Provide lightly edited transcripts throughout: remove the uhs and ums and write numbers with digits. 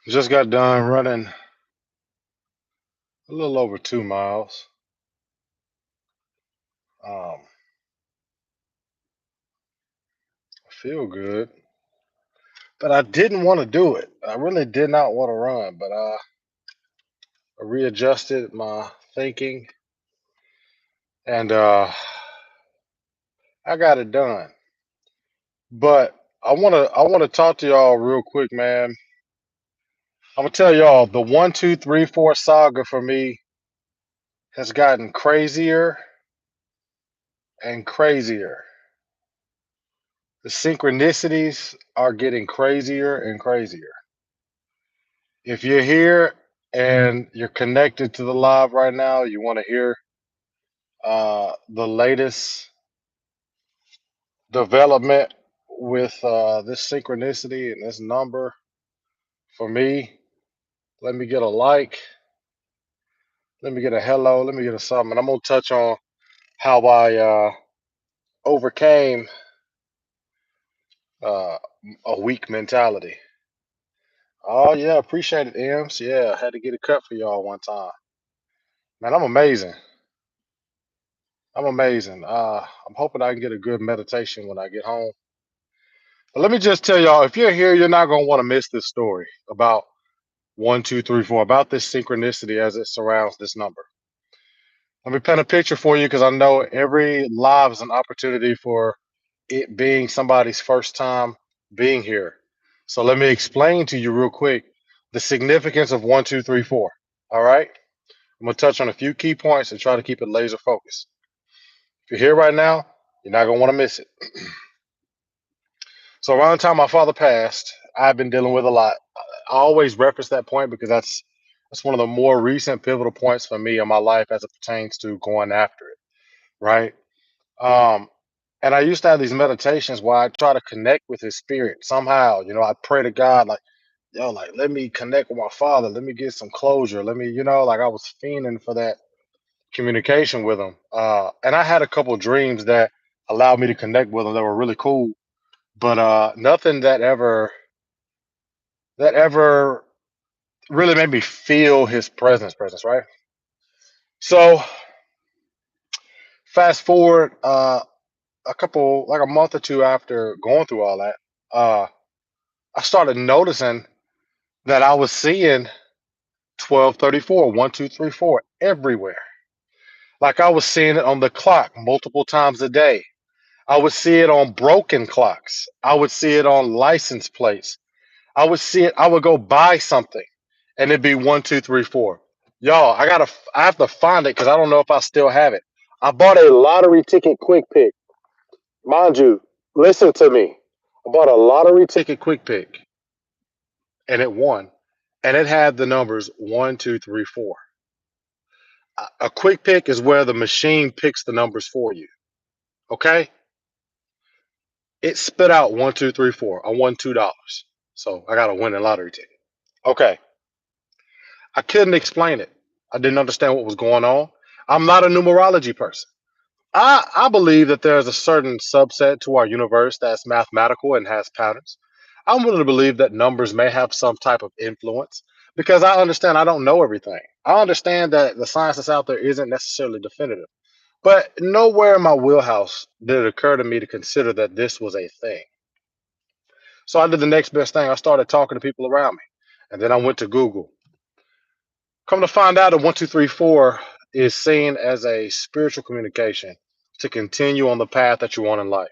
Just got done running a little over 2 miles. I feel good, but I didn't want to do it. I really did not want to run, but I readjusted my thinking and I got it done. But I want to talk to y'all real quick, man. I'm gonna tell y'all the 1, 2, 3, 4 saga for me has gotten crazier and crazier. The synchronicities are getting crazier and crazier. If you're here and you're connected to the live right now, you want to hear the latest development with this synchronicity and this number for me, let me get a like, let me get a hello, let me get a something. And I'm going to touch on how I overcame uh, a weak mentality. Oh, yeah, appreciate it, Ems. Yeah, I had to get a cut for y'all one time. Man, I'm amazing. I'm amazing. I'm hoping I can get a good meditation when I get home. But let me just tell y'all, if you're here, you're not gonna want to miss this story about 1, 2, 3, 4, about this synchronicity as it surrounds this number. Let me paint a picture for you because I know every live is an opportunity for it being somebody's first time being here. So let me explain to you real quick the significance of 1, 2, 3, 4. All right. I'm gonna touch on a few key points and try to keep it laser focused. If you're here right now, you're not gonna want to miss it. So around the time my father passed, I've been dealing with a lot. I always reference that point because that's one of the more recent pivotal points for me in my life as it pertains to going after it, right? Um, and I used to have these meditations where I try to connect with his spirit somehow. I pray to God like, yo, like let me connect with my father, let me get some closure, let me, like I was fiending for that communication with him. And I had a couple dreams that allowed me to connect with him that were really cool, but nothing that ever really made me feel his presence, right? So fast forward a couple, like a month or two after going through all that, I started noticing that I was seeing 1234, 1, 2, 3, 4 everywhere. Like I was seeing it on the clock multiple times a day. I would see it on broken clocks. I would see it on license plates. I would see it. I would go buy something, and it'd be 1, 2, 3, 4. Y'all, I have to find it because I don't know if I still have it. I bought a lottery ticket quick pick, mind you. Listen to me. I bought a lottery ticket quick pick, and it won, and it had the numbers 1, 2, 3, 4. A quick pick is where the machine picks the numbers for you. Okay, it spit out 1, 2, 3, 4. I won $2, so I got a winning lottery ticket. Okay, I couldn't explain it. I didn't understand what was going on. I'm not a numerology person. I believe that there's a certain subset to our universe that's mathematical and has patterns. I'm willing to believe that numbers may have some type of influence because I understand I don't know everything. I understand that the science that's out there isn't necessarily definitive. But nowhere in my wheelhouse did it occur to me to consider that this was a thing. So I did the next best thing. I started talking to people around me. And then I went to Google. Come to find out that 1, 2, 3, 4 is seen as a spiritual communication to continue on the path that you want in life.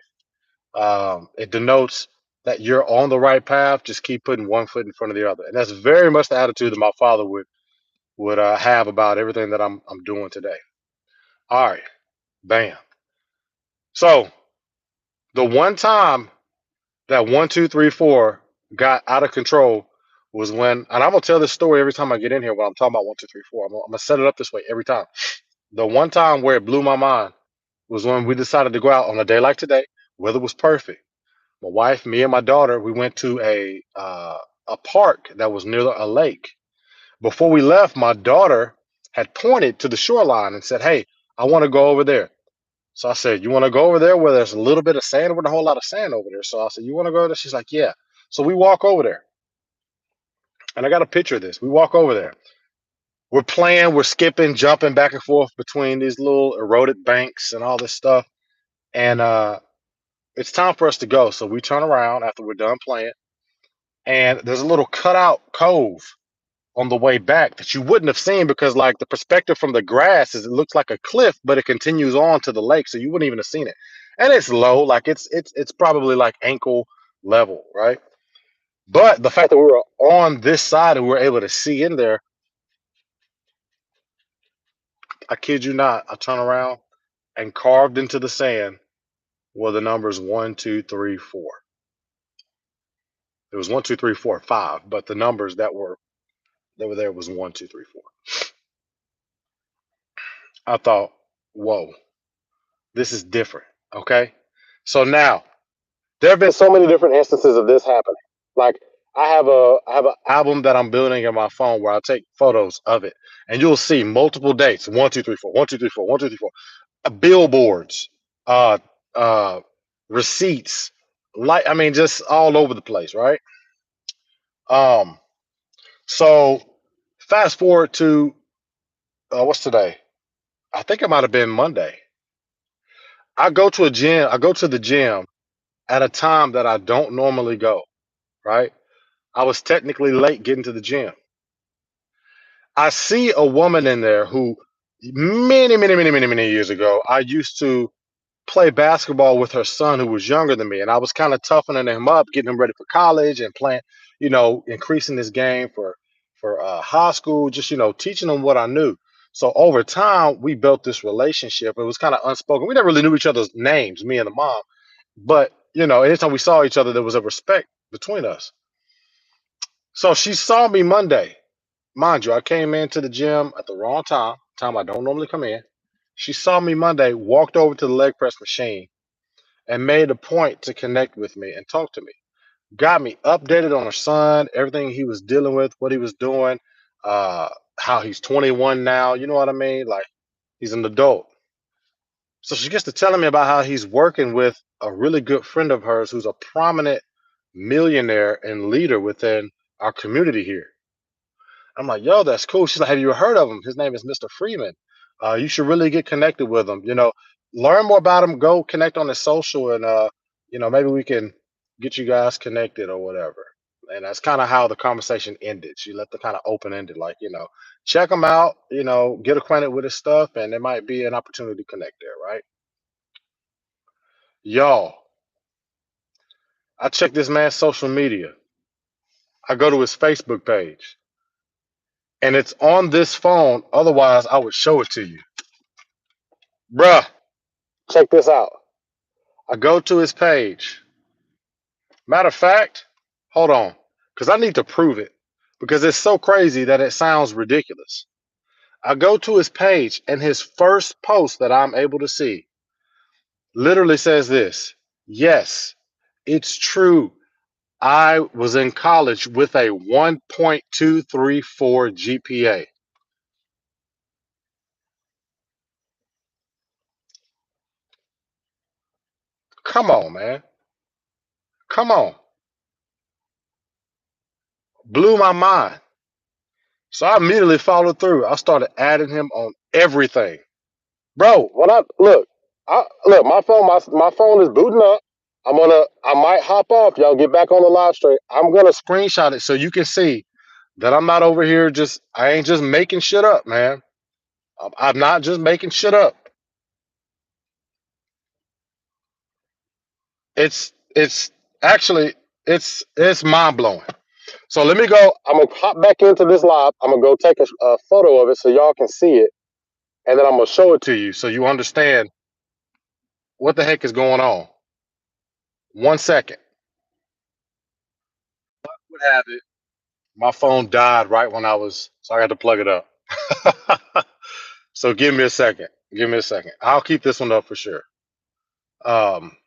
It denotes that you're on the right path. Just keep putting one foot in front of the other, and that's very much the attitude that my father would have about everything that I'm doing today. All right, bam. So the one time that 1, 2, 3, 4 got out of control was when, and I'm gonna tell this story every time I get in here when I'm talking about 1, 2, 3, 4. I'm gonna set it up this way every time. The one time where it blew my mind was when we decided to go out on a day like today. Weather was perfect. My wife, me, and my daughter, we went to a park that was near a lake. Before we left, my daughter had pointed to the shoreline and said, "Hey, I want to go over there." So I said, "You want to go over there where there's a little bit of sand? There wasn't a whole lot of sand over there." So I said, "You want to go there?" She's like, "Yeah." So we walk over there. And I got a picture of this. We walk over there. We're playing, we're skipping, jumping back and forth between these little eroded banks and all this stuff. And it's time for us to go. So we turn around after we're done playing, and there's a little cutout cove on the way back that you wouldn't have seen because, like, the perspective from the grass is it looks like a cliff, but it continues on to the lake, so you wouldn't even have seen it. And it's low, like it's probably like ankle level, right? But the fact that we were on this side and we were able to see in there, I kid you not, I turn around and carved into the sand were the numbers 1, 2, 3, 4. It was 1, 2, 3, 4, 5, but the numbers that were there was 1, 2, 3, 4. I thought, whoa, this is different. Okay. So now there have been so many different instances of this happening. Like I have an album that I'm building in my phone where I take photos of it, and you'll see multiple dates: 1, 2, 3, 4, 1, 2, 3, 4, 1, 2, 3, 4, billboards, uh, uh, receipts, like I mean, just all over the place, right? Um, so fast forward to what's today? I think it might have been Monday. I go to the gym at a time that I don't normally go, right? I was technically late getting to the gym. I see a woman in there who many years ago I used to play basketball with her son who was younger than me, and I was kind of toughening him up, getting him ready for college and playing, increasing his game for high school, just teaching him what I knew. So over time, we built this relationship. It was kind of unspoken. We never really knew each other's names, me and the mom, but anytime we saw each other, there was a respect between us. So she saw me Monday. Mind you, I came into the gym at the wrong time I don't normally come in. She saw me Monday, walked over to the leg press machine, and made a point to connect with me and talk to me. Got me updated on her son, everything he was dealing with, what he was doing, uh, how he's 21 now. You know what I mean? Like, he's an adult. So she gets to telling me about how he's working with a really good friend of hers who's a prominent millionaire and leader within our community here. I'm like, yo, that's cool. She's like, have you heard of him? His name is Mr. Freeman. You should really get connected with him. Learn more about him. Go connect on his social, and maybe we can get you guys connected or whatever. And that's kind of how the conversation ended. She left it kind of open ended, like, check him out. Get acquainted with his stuff, and there might be an opportunity to connect there, right? Y'all, I check this man's social media. I go to his Facebook page, and it's on this phone. Otherwise, I would show it to you, bruh. Check this out. I go to his page. Matter of fact, hold on, because I need to prove it because it's so crazy that it sounds ridiculous. I go to his page, and his first post that I'm able to see literally says this: yes, it's true. I was in college with a 1.234 GPA. Come on, man. Come on. Blew my mind. So I immediately followed through. I started adding him on everything. Bro, when I look, my phone is booting up. I might hop off, y'all get back on the live stream. I'm gonna screenshot it so you can see that I'm not over here I ain't just making shit up, man. I'm not just making shit up. It's actually it's mind blowing. So let me go. I'm gonna hop back into this live. I'm gonna go take a photo of it so y'all can see it, and then I'm gonna show it to you so you understand what the heck is going on. 1 second. Would have it. My phone died right when so I had to plug it up. So give me a second. Give me a second. I'll keep this one up for sure. Um,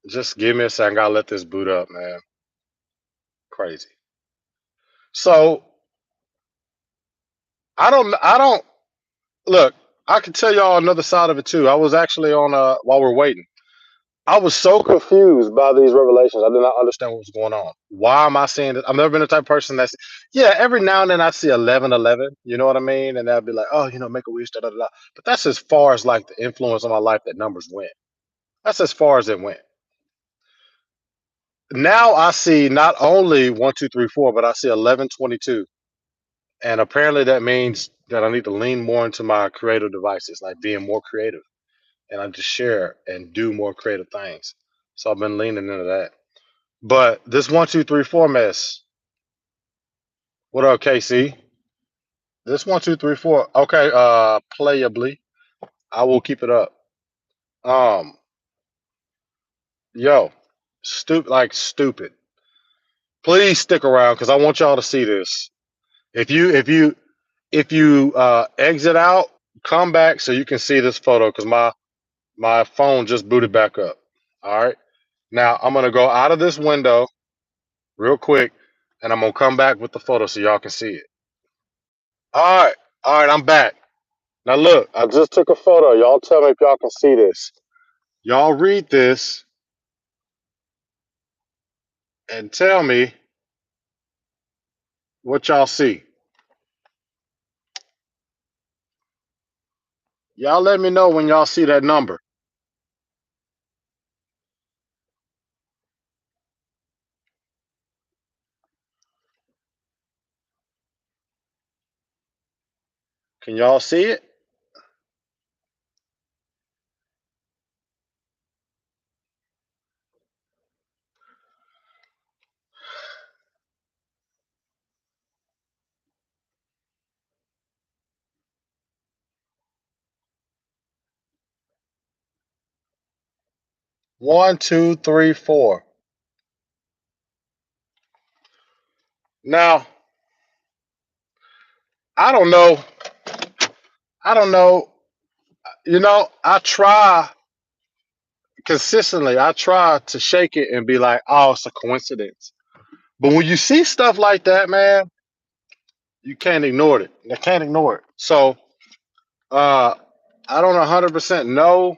just give me a second. Gotta let this boot up, man. Crazy. So I don't look. I can tell y'all another side of it too. I was actually on while we're waiting. I was so confused by these revelations. I did not understand what was going on. Why am I seeing this? I've never been the type of person that's, yeah, every now and then I see 1111, you know what I mean? And I'd be like, oh, make a wish, da da da. But that's as far as like the influence on my life that numbers went. That's as far as it went. Now I see not only 1, 2, 3, 4, but I see 1122. And apparently that means that I need to lean more into my creative devices, like being more creative. And I just share and do more creative things. So I've been leaning into that. But this 1, 2, 3, 4 mess. What up, KC? This 1, 2, 3, 4. Okay, playably. I will keep it up. Um, yo, stupid. Please stick around because I want y'all to see this. If you exit out, come back so you can see this photo because my phone just booted back up. All right. Now I'm gonna go out of this window real quick, and I'm gonna come back with the photo so y'all can see it. All right. All right. I'm back. Now look, I just took a photo. Y'all tell me if y'all can see this. Y'all read this and tell me what y'all see. Y'all let me know when y'all see that number. Can y'all see it? 1, 2, 3, 4. Now, I don't know. I don't know. I try consistently. I try to shake it and be like, "Oh, it's a coincidence." But when you see stuff like that, man, you can't ignore it. You can't ignore it. So, uh, I don't 100% know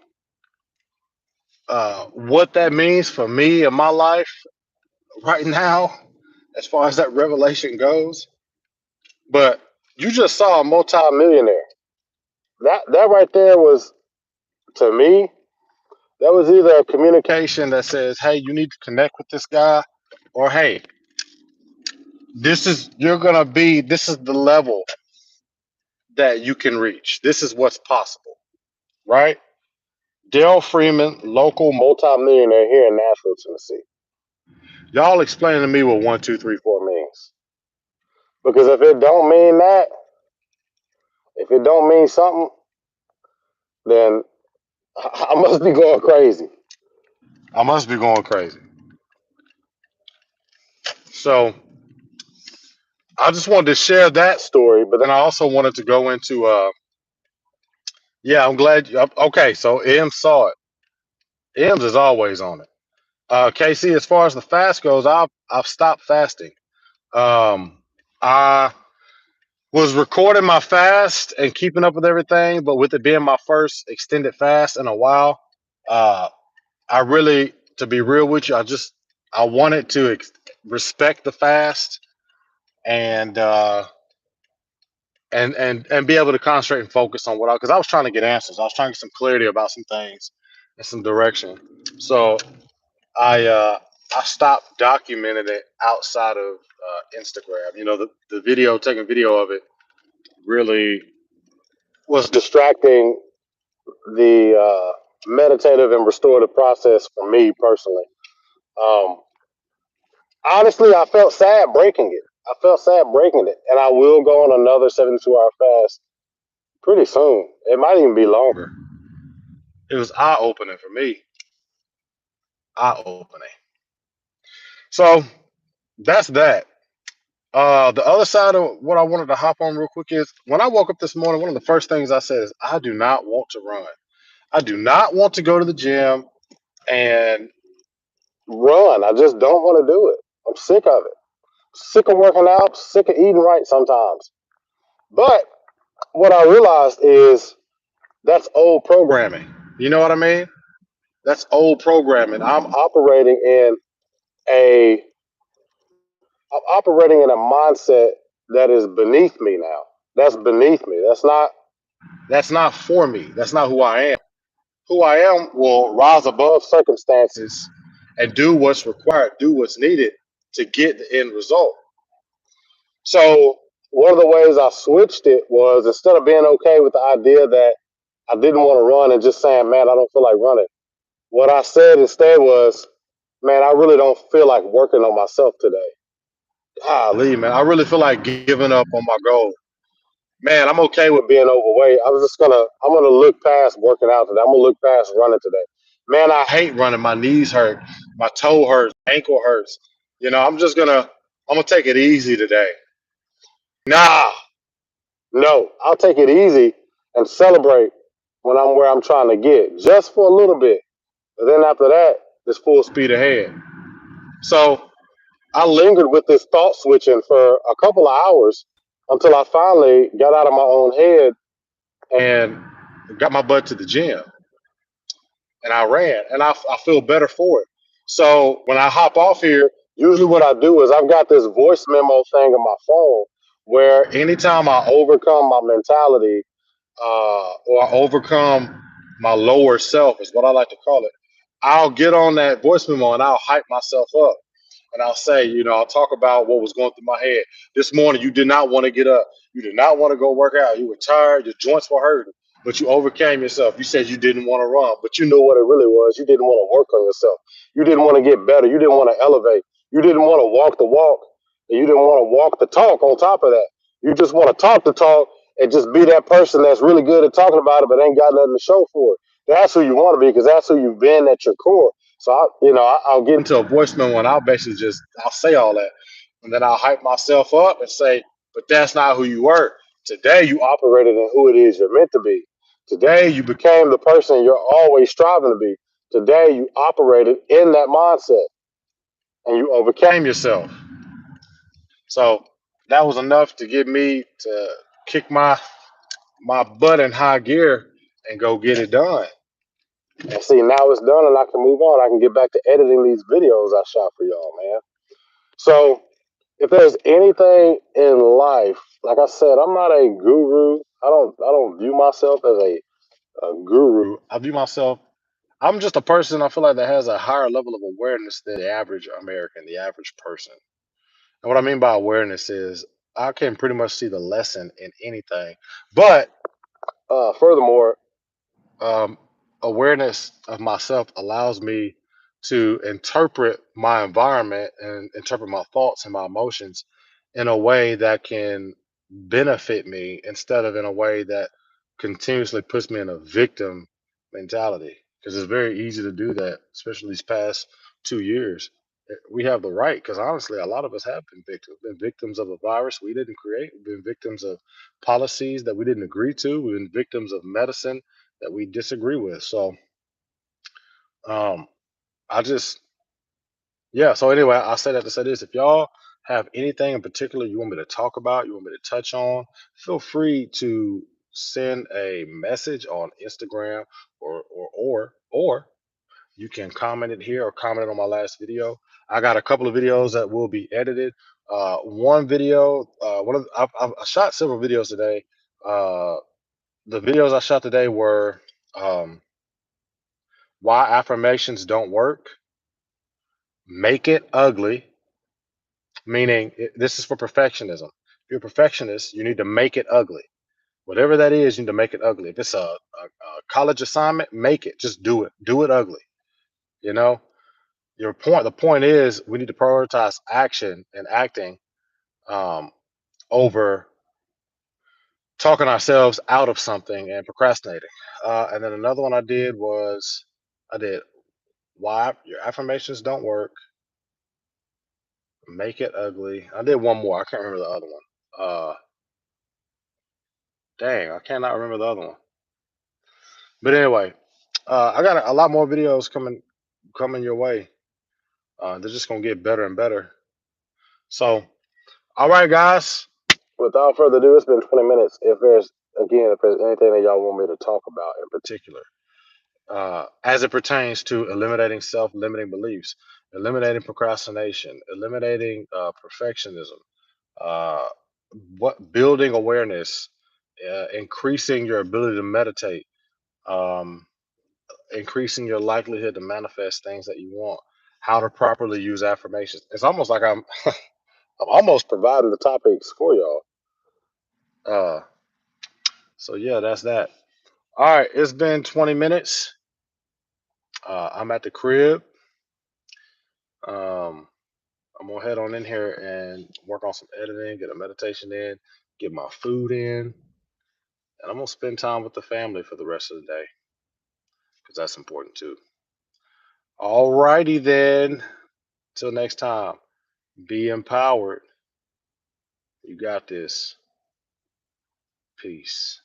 what that means for me in my life right now, as far as that revelation goes. But you just saw a multi-millionaire. That right there was, to me, that was either a communication that says, "Hey, you need to connect with this guy," or "Hey, this is the level that you can reach. This is what's possible." Right? Daryl Freeman, local multi-millionaire here in Nashville, Tennessee. Y'all explain to me what 1, 2, 3, 4 means. Because if it don't mean that, if it don't mean something, then I must be going crazy. I must be going crazy. So I just wanted to share that story, but then I also wanted to go into yeah, I'm glad okay, so M saw it. M's is always on it. KC, as far as the fast goes, I've stopped fasting. I was recording my fast and keeping up with everything, but with it being my first extended fast in a while, uh, I really, to be real with you, I wanted to respect the fast and and be able to concentrate and focus on what I because I was trying to get answers. I was trying to get some clarity about some things and some direction. So I stopped documenting it outside of Instagram. The video, taking video of it, really was distracting the meditative and restorative process for me personally. Um, Honestly, I felt sad breaking it. I felt sad breaking it, and I will go on another 72-hour fast pretty soon. It might even be longer. It was eye opening for me. Eye opening. So that's that. The other side of what I wanted to hop on real quick is when I woke up this morning, one of the first things I said is, I do not want to run. I do not want to go to the gym and run. I just don't want to do it. I'm sick of it. Sick of working out, sick of eating right sometimes. But what I realized is that's old programming. You know what I mean? That's old programming. A I'm operating in a mindset that is beneath me now. That's beneath me. That's not for me. That's not who I am. Who I am will rise above circumstances and do what's required, do what's needed to get the end result. So one of the ways I switched it was, instead of being okay with the idea that I didn't want to run and just saying, man, I don't feel like running, what I said instead was, man, I really don't feel like working on myself today. Golly, man, I really feel like giving up on my goal. Man, I'm okay with being overweight. I'm gonna look past working out today. I'm gonna look past running today. Man, I hate running. My knees hurt, my toe hurts, ankle hurts. I'm gonna take it easy today. Nah, no, I'll take it easy and celebrate when I'm where I'm trying to get, just for a little bit. But then after that, it's full speed ahead. So I lingered with this thought switching for a couple of hours until I finally got out of my own head and got my butt to the gym, and I ran, and I feel better for it. So when I hop off here, usually what I do is, I've got this voice memo thing on my phone where anytime I overcome my mentality, or I overcome my lower self, is what I like to call it, I'll get on that voice memo and I'll hype myself up. And I'll say, I'll talk about what was going through my head. This morning, you did not want to get up. You did not want to go work out. You were tired. Your joints were hurting, but you overcame yourself. You said you didn't want to run, but you knew what it really was. You didn't want to work on yourself. You didn't want to get better. You didn't want to elevate. You didn't want to walk the walk, and you didn't want to walk the talk on top of that. You just want to talk the talk and just be that person that's really good at talking about it, but ain't got nothing to show for it. That's who you want to be, because that's who you've been at your core. So I'll get into a voicemail and I'll say all that, and then I'll hype myself up and say, but that's not who you were. Today you operated in who it is you're meant to be. Today you became the person you're always striving to be. Today you operated in that mindset and you overcame yourself. So that was enough to get me to kick my butt in high gear and go get it done. And see, now it's done and I can move on. I can get back to editing these videos I shot for y'all, man. So if there's anything in life, like I said, I'm not a guru. I don't view myself as a guru. I view myself, I'm just a person, I feel like, that has a higher level of awareness than the average American, the average person. And what I mean by awareness is, I can pretty much see the lesson in anything. But furthermore, um, awareness of myself allows me to interpret my environment and interpret my thoughts and my emotions in a way that can benefit me, instead of in a way that continuously puts me in a victim mentality. Because it's very easy to do that, especially these past 2 years. We have the right, because honestly, a lot of us have been victims of a virus we didn't create. We've been victims of policies that we didn't agree to. We've been victims of medicine that we disagree with. So, um, I just, yeah. So anyway, I say that to say this: if y'all have anything in particular you want me to talk about, you want me to touch on, feel free to send a message on Instagram, or you can comment it here or comment it on my last video. I got a couple of videos that will be edited. One video, I shot several videos today. Uh, the videos I shot today were, um, why affirmations don't work, make it ugly, meaning this is for perfectionism. If you're a perfectionist, you need to make it ugly. Whatever that is, you need to make it ugly. If it's a college assignment, make it. Just do it. Do it ugly. You know, the point is, we need to prioritize action and acting, um, over talking ourselves out of something and procrastinating. And then another one I did was, I did why your affirmations don't work, make it ugly. I did one more. I can't remember the other one. Dang, I cannot remember the other one. But anyway, I got a lot more videos coming your way. They're just gonna get better and better. So, all right, guys. Without further ado, it's been 20 minutes. If there's anything that y'all want me to talk about in particular, as it pertains to eliminating self-limiting beliefs, eliminating procrastination, eliminating perfectionism, uh, what building awareness, increasing your ability to meditate, um, increasing your likelihood to manifest things that you want, how to properly use affirmations. It's almost like I'm almost providing the topics for y'all. Uh, so yeah, that's that. All right, it's been 20 minutes. I'm at the crib. Um, I'm gonna head on in here and work on some editing, get a meditation in, get my food in, and I'm gonna spend time with the family for the rest of the day because that's important too. All righty then. Till next time, be empowered. You got this. Peace.